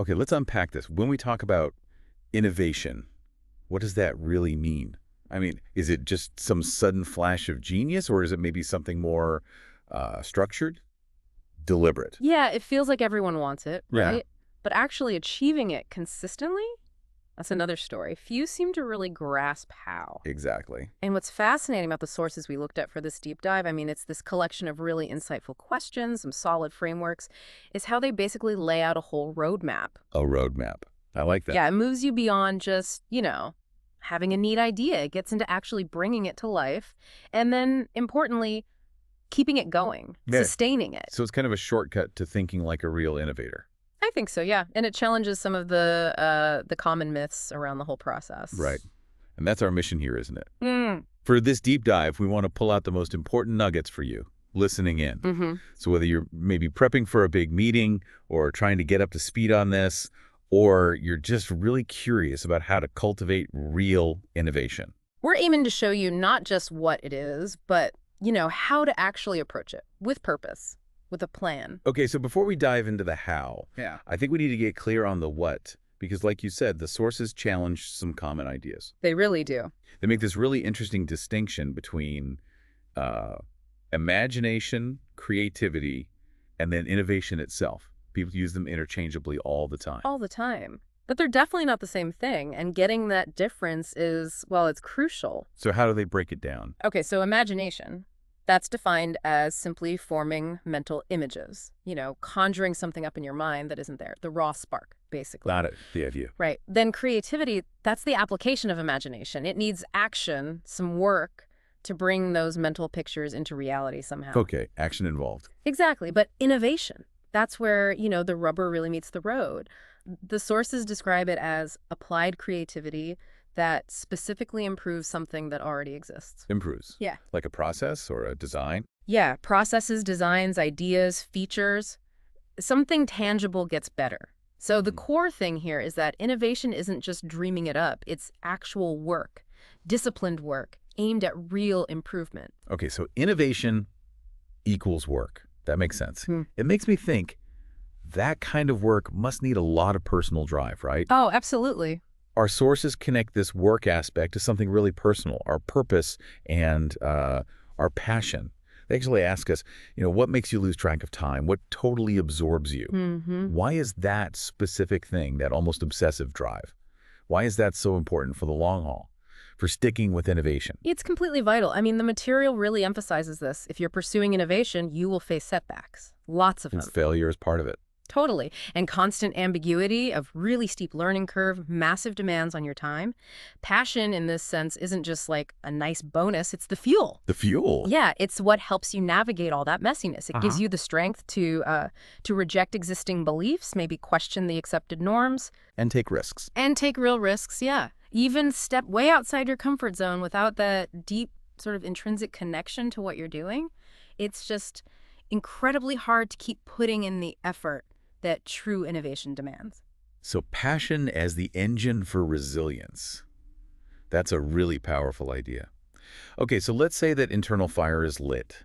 Okay, let's unpack this. When we talk about innovation, what does that really mean? I mean, is it just some sudden flash of genius, or is it maybe something more structured, deliberate? Yeah, it feels like everyone wants it, Yeah, right? But actually achieving it consistently, that's another story. Few seem to really grasp how. exactly. And what's fascinating about the sources we looked at for this deep dive, I mean, it's this collection of really insightful questions, some solid frameworks, is how they basically lay out a whole roadmap. A roadmap. I like that. Yeah, it moves you beyond just, having a neat idea. It gets into actually bringing it to life. And then, importantly, keeping it going, Yeah. sustaining it. So it's kind of a shortcut to thinking like a real innovator. I think so, yeah. And it challenges some of the common myths around the whole process. Right. And that's our mission here, isn't it? Mm. For this deep dive, we want to pull out the most important nuggets for you, listening in. Mm-hmm. So whether you're maybe prepping for a big meeting or trying to get up to speed on this, or you're just really curious about how to cultivate real innovation. We're aiming to show you not just what it is, but, how to actually approach it with purpose, with a plan. Okay, so before we dive into the how, I think we need to get clear on the what, because like you said, the sources challenge some common ideas. They really do. They make this really interesting distinction between imagination, creativity, and then innovation itself. People use them interchangeably all the time. All the time. But they're definitely not the same thing, and getting that difference is, well, it's crucial. So how do they break it down? Okay, so imagination, that's defined as simply forming mental images, conjuring something up in your mind that isn't there, the raw spark, basically. Got it. The view. Right. Then creativity, that's the application of imagination. It needs action, some work to bring those mental pictures into reality somehow. Okay, action involved. Exactly. But innovation, that's where, the rubber really meets the road. The sources describe it as applied creativity that specifically improves something that already exists. Improves. Yeah. Like a process or a design? Yeah, processes, designs, ideas, features, something tangible gets better. So the core thing here is that innovation isn't just dreaming it up, it's actual work, disciplined work, aimed at real improvement. Okay, so innovation equals work. That makes sense. It makes me think that kind of work must need a lot of personal drive, right? Oh, absolutely. Our sources connect this work aspect to something really personal, our purpose and our passion. They actually ask us, what makes you lose track of time? What totally absorbs you? Why is that specific thing, that almost obsessive drive? Why is that so important for the long haul, for sticking with innovation? It's completely vital. I mean, the material really emphasizes this. If you're pursuing innovation, you will face setbacks. Lots of them. And failure is part of it. Totally. And constant ambiguity of really steep learning curve, massive demands on your time. Passion, in this sense, isn't just like a nice bonus. It's the fuel. The fuel? Yeah, it's what helps you navigate all that messiness. It gives you the strength to reject existing beliefs, maybe question the accepted norms. And take risks. And take real risks, yeah. Even step way outside your comfort zone without that deep sort of intrinsic connection to what you're doing. It's just incredibly hard to keep putting in the effort that true innovation demands. So passion as the engine for resilience. That's a really powerful idea. Okay, so let's say that internal fire is lit.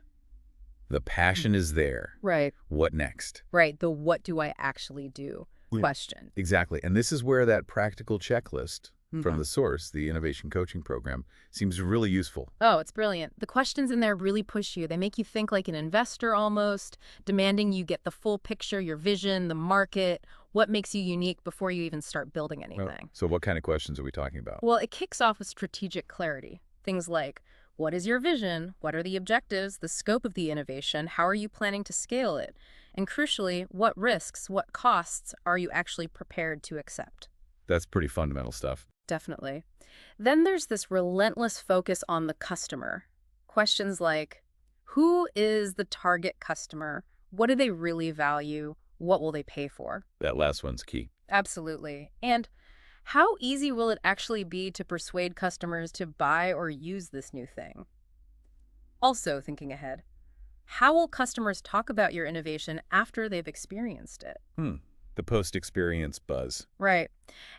The passion is there. Right. What next? Right. The what do I actually do question. Exactly. And this is where that practical checklist from the source, the Innovation Coaching Program, seems really useful. Oh, it's brilliant. The questions in there really push you. They make you think like an investor almost, demanding you get the full picture, your vision, the market, what makes you unique before you even start building anything. So what kind of questions are we talking about? Well, it kicks off with strategic clarity. Things like, what is your vision? What are the objectives, the scope of the innovation? How are you planning to scale it? And crucially, what risks, what costs are you actually prepared to accept? That's pretty fundamental stuff. Definitely. Then there's this relentless focus on the customer. Questions like, who is the target customer? What do they really value? What will they pay for? That last one's key. Absolutely. And how easy will it actually be to persuade customers to buy or use this new thing? Also, thinking ahead, how will customers talk about your innovation after they've experienced it? The post-experience buzz. Right.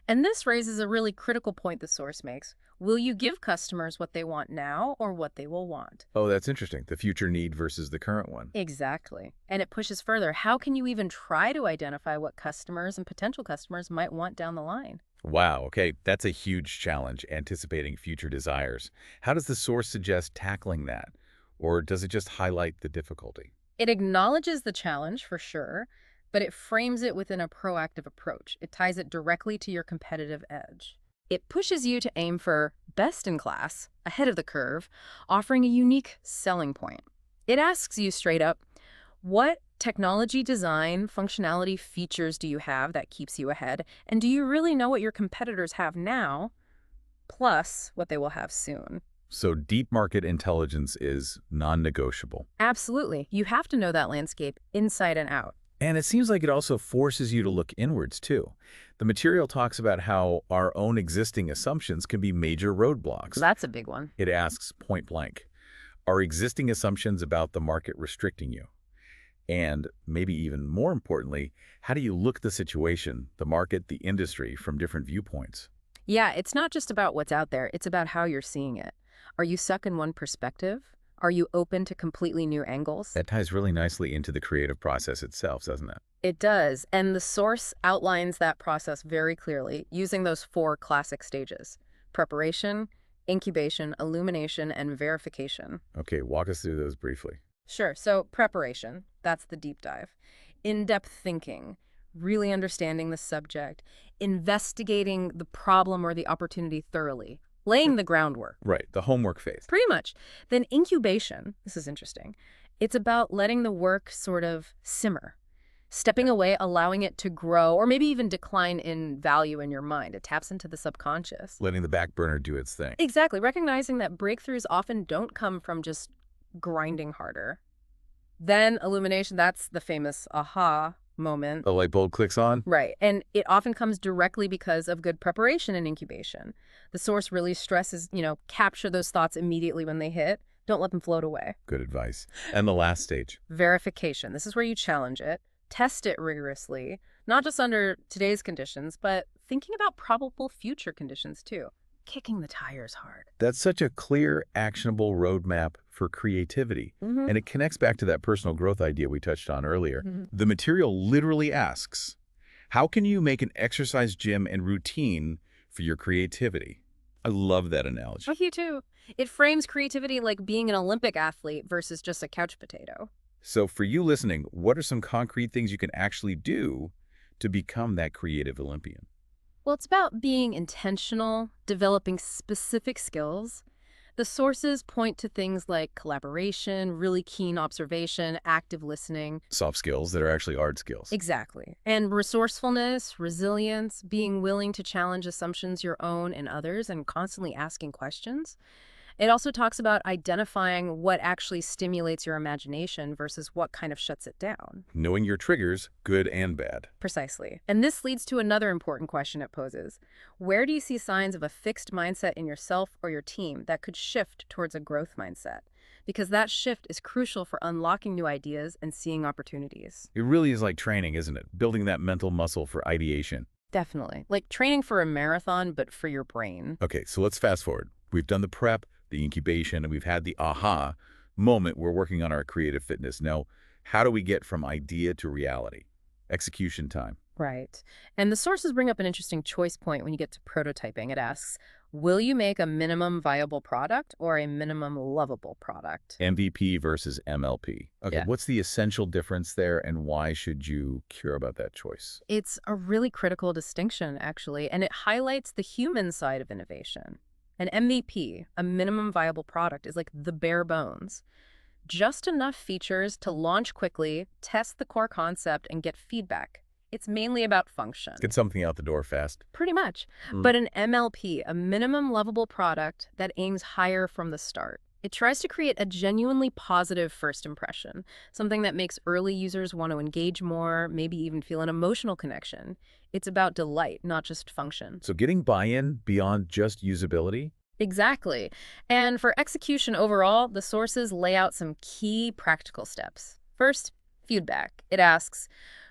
And this raises a really critical point the source makes. Will you give customers what they want now or what they will want? Oh, that's interesting. The future need versus the current one. Exactly. And it pushes further. How can you even try to identify what customers and potential customers might want down the line? Wow, okay, that's a huge challenge, anticipating future desires. How does the source suggest tackling that? Or does it just highlight the difficulty? It acknowledges the challenge for sure, but it frames it within a proactive approach. It ties it directly to your competitive edge. It pushes you to aim for best in class, ahead of the curve, offering a unique selling point. It asks you straight up, what technology, design, functionality, features do you have that keeps you ahead? And do you really know what your competitors have now, plus what they will have soon? So deep market intelligence is non-negotiable. Absolutely. You have to know that landscape inside and out. And it seems like it also forces you to look inwards, too. The material talks about how our own existing assumptions can be major roadblocks. That's a big one. It asks point blank, are existing assumptions about the market restricting you? And maybe even more importantly, how do you look at the situation, the market, the industry from different viewpoints? Yeah, it's not just about what's out there, it's about how you're seeing it. Are you stuck in one perspective? Are you open to completely new angles? That ties really nicely into the creative process itself, doesn't it? It does, and the source outlines that process very clearly using those 4 classic stages: preparation, incubation, illumination, and verification. Okay, walk us through those briefly. Sure, so preparation, that's the deep dive. In-depth thinking, really understanding the subject, investigating the problem or the opportunity thoroughly, laying the groundwork. Right, the homework phase. Pretty much. Then incubation, this is interesting. It's about letting the work sort of simmer, stepping away, allowing it to grow, or maybe even decline in value in your mind. It taps into the subconscious. Letting the back burner do its thing. Exactly. Recognizing that breakthroughs often don't come from just grinding harder. Then illumination, that's the famous aha moment. The light bulb clicks on? Right. And it often comes directly because of good preparation and incubation. The source really stresses, capture those thoughts immediately when they hit. Don't let them float away. Good advice. And the last stage? Verification. This is where you challenge it, test it rigorously, not just under today's conditions, but thinking about probable future conditions too. Kicking the tires hard. That's such a clear, actionable roadmap for creativity. And it connects back to that personal growth idea we touched on earlier. The material literally asks, how can you make an exercise gym and routine for your creativity? I love that analogy. Oh, you too. It frames creativity like being an Olympic athlete versus just a couch potato. So for you listening, what are some concrete things you can actually do to become that creative Olympian? Well, it's about being intentional, developing specific skills. The sources point to things like collaboration, really keen observation, active listening. Soft skills that are actually hard skills. Exactly. And resourcefulness, resilience, being willing to challenge assumptions your own and others, and constantly asking questions. It also talks about identifying what actually stimulates your imagination versus what kind of shuts it down. Knowing your triggers, good and bad. Precisely. And this leads to another important question it poses. Where do you see signs of a fixed mindset in yourself or your team that could shift towards a growth mindset? Because that shift is crucial for unlocking new ideas and seeing opportunities. It really is like training, isn't it? Building that mental muscle for ideation. Definitely. Like training for a marathon, but for your brain. Okay, so let's fast forward. We've done the prep, the incubation, and we've had the aha moment. We're working on our creative fitness. Now, how do we get from idea to reality? Execution time. Right. And the sources bring up an interesting choice point when you get to prototyping. It asks, will you make a minimum viable product or a minimum lovable product? MVP versus MLP. Okay, Yeah. What's the essential difference there, and why should you care about that choice? It's a really critical distinction, actually, and it highlights the human side of innovation. An MVP, a minimum viable product, is like the bare bones. Just enough features to launch quickly, test the core concept, and get feedback. It's mainly about function. Get something out the door fast. Pretty much. But an MLP, a minimum lovable product that aims higher from the start. It tries to create a genuinely positive first impression, something that makes early users want to engage more, maybe even feel an emotional connection. It's about delight, not just function. So getting buy-in beyond just usability? Exactly. And for execution overall, the sources lay out some key practical steps. First, feedback. It asks,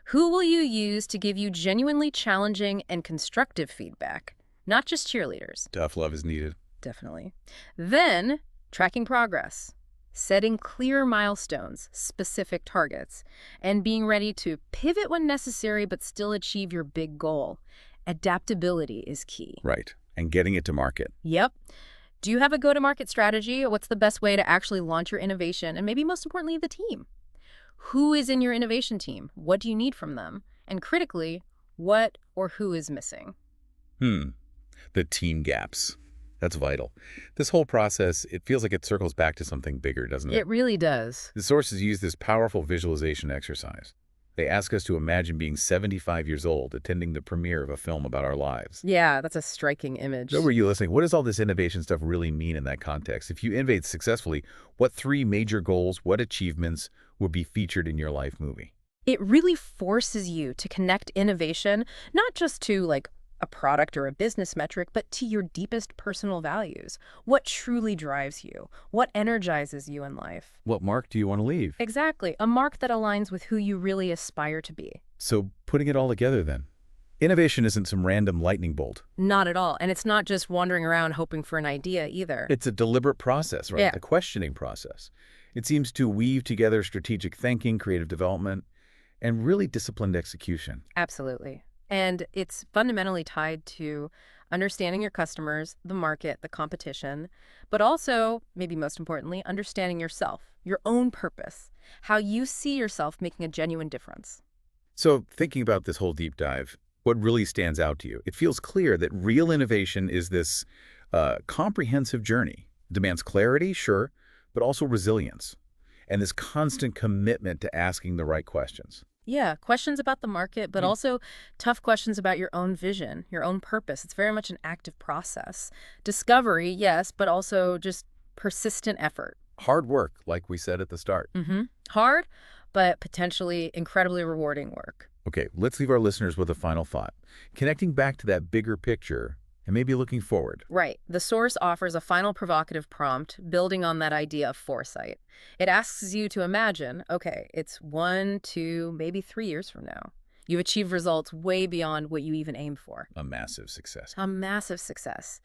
Who will you use to give you genuinely challenging and constructive feedback? Not just cheerleaders. Tough love is needed. Definitely. Then, tracking progress, setting clear milestones, specific targets, and being ready to pivot when necessary but still achieve your big goal. Adaptability is key. Right. And getting it to market. Yep. Do you have a go-to-market strategy? What's the best way to actually launch your innovation? And maybe most importantly, the team. Who is in your innovation team? What do you need from them? And critically, what or who is missing? The team gaps. That's vital. This whole process, it feels like it circles back to something bigger, doesn't it? It really does. The sources use this powerful visualization exercise. They ask us to imagine being 75 years old, attending the premiere of a film about our lives. Yeah, that's a striking image. So were you listening? What does all this innovation stuff really mean in that context? If you innovate successfully, what 3 major goals, what achievements would be featured in your life movie? It really forces you to connect innovation, not just to like a product or a business metric, but to your deepest personal values. What truly drives you? What energizes you in life? What mark do you want to leave? Exactly. A mark that aligns with who you really aspire to be. So putting it all together then. Innovation isn't some random lightning bolt. Not at all. And it's not just wandering around hoping for an idea either. It's a deliberate process, right? Yeah. A questioning process. It seems to weave together strategic thinking, creative development, and really disciplined execution. Absolutely. And it's fundamentally tied to understanding your customers, the market, the competition, but also, maybe most importantly, understanding yourself, your own purpose, how you see yourself making a genuine difference. So thinking about this whole deep dive, what really stands out to you? It feels clear that real innovation is this comprehensive journey. It demands clarity, sure, but also resilience and this constant commitment to asking the right questions. Yeah, questions about the market, but also tough questions about your own vision, your own purpose. It's very much an active process. Discovery, yes, but also just persistent effort. Hard work, like we said at the start. Hard, but potentially incredibly rewarding work. Okay, let's leave our listeners with a final thought. Connecting back to that bigger picture and maybe looking forward. Right. The source offers a final provocative prompt building on that idea of foresight. It asks you to imagine, okay, it's 1, 2, maybe 3 years from now. You've achieved results way beyond what you even aimed for. A massive success. A massive success.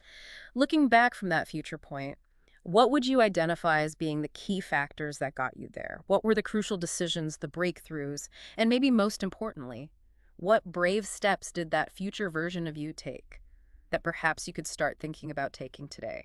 Looking back from that future point, what would you identify as being the key factors that got you there? What were the crucial decisions, the breakthroughs, and maybe most importantly, what brave steps did that future version of you take that perhaps you could start thinking about taking today?